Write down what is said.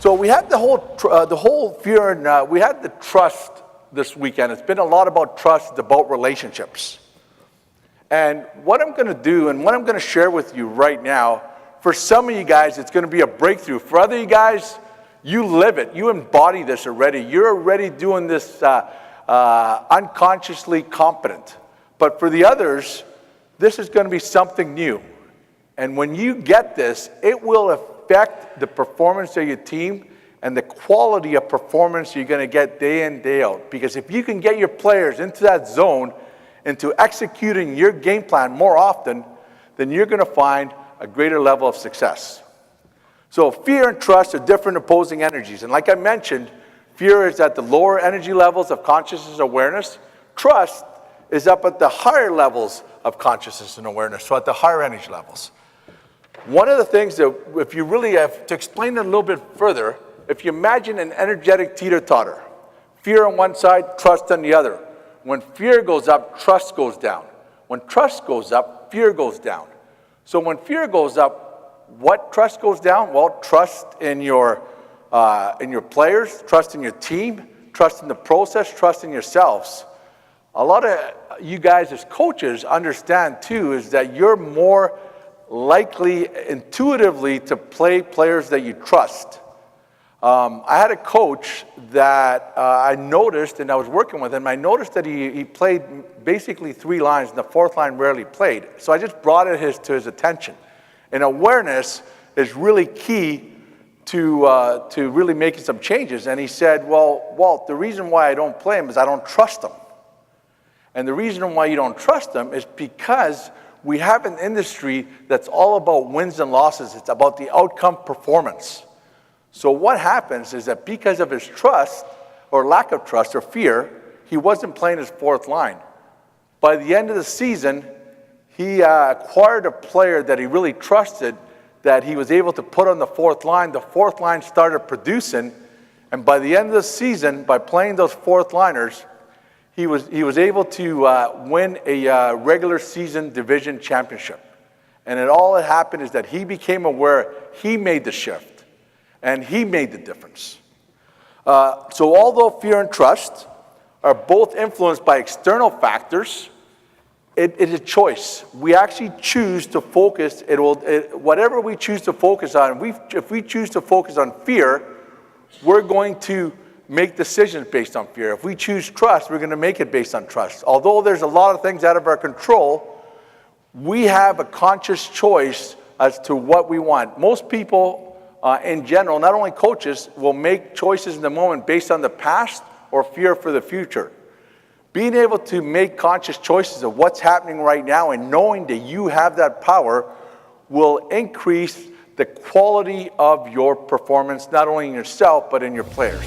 So we had the whole fear and we had the trust this weekend. It's been a lot about trust. It's about relationships. And what I'm going to do and what I'm going to share with you right now, for some of you guys, it's going to be a breakthrough. For other you guys, you live it. You embody this already. You're already doing this unconsciously competent. But for the others, this is going to be something new. And when you get this, it will affect the performance of your team and the quality of performance you're going to get day in, day out. Because if you can get your players into that zone, into executing your game plan more often, then you're going to find a greater level of success. So fear and trust are different opposing energies. And like I mentioned, fear is at the lower energy levels of consciousness awareness. Trust is up at the higher levels of consciousness and awareness, so at the higher energy levels. One of the things that, if you really have to explain it a little bit further, if you imagine an energetic teeter-totter, fear on one side, trust on the other. When fear goes up, trust goes down. When trust goes up, fear goes down. So when fear goes up, what trust goes down? Well, trust in your players, trust in your team, trust in the process, trust in yourselves. A lot of you guys as coaches understand too is that you're more likely intuitively to play players that you trust. I had a coach that I noticed, and I was working with him, I noticed that he played basically 3 lines, and the 4th line rarely played. So I just brought it to his attention. And awareness is really key to really making some changes. And he said, well, Walt, the reason why I don't play him is I don't trust him. And the reason why you don't trust him is because we have an industry that's all about wins and losses. It's about the outcome performance. So what happens is that because of his trust, or lack of trust, or fear, he wasn't playing his 4th line. By the end of the season, he acquired a player that he really trusted, that he was able to put on the 4th line. The 4th line started producing, and by the end of the season, by playing those 4th liners, he was able to win a regular season division championship. And all that happened is that he became aware, he made the shift. And he made the difference. So although fear and trust are both influenced by external factors, it is a choice. We actually choose to focus. Whatever we choose to focus on, if we choose to focus on fear, we're going to make decisions based on fear. If we choose trust, we're going to make it based on trust. Although there's a lot of things out of our control, we have a conscious choice as to what we want. Most people, in general, not only coaches, will make choices in the moment based on the past or fear for the future. Being able to make conscious choices of what's happening right now and knowing that you have that power will increase the quality of your performance, not only in yourself, but in your players.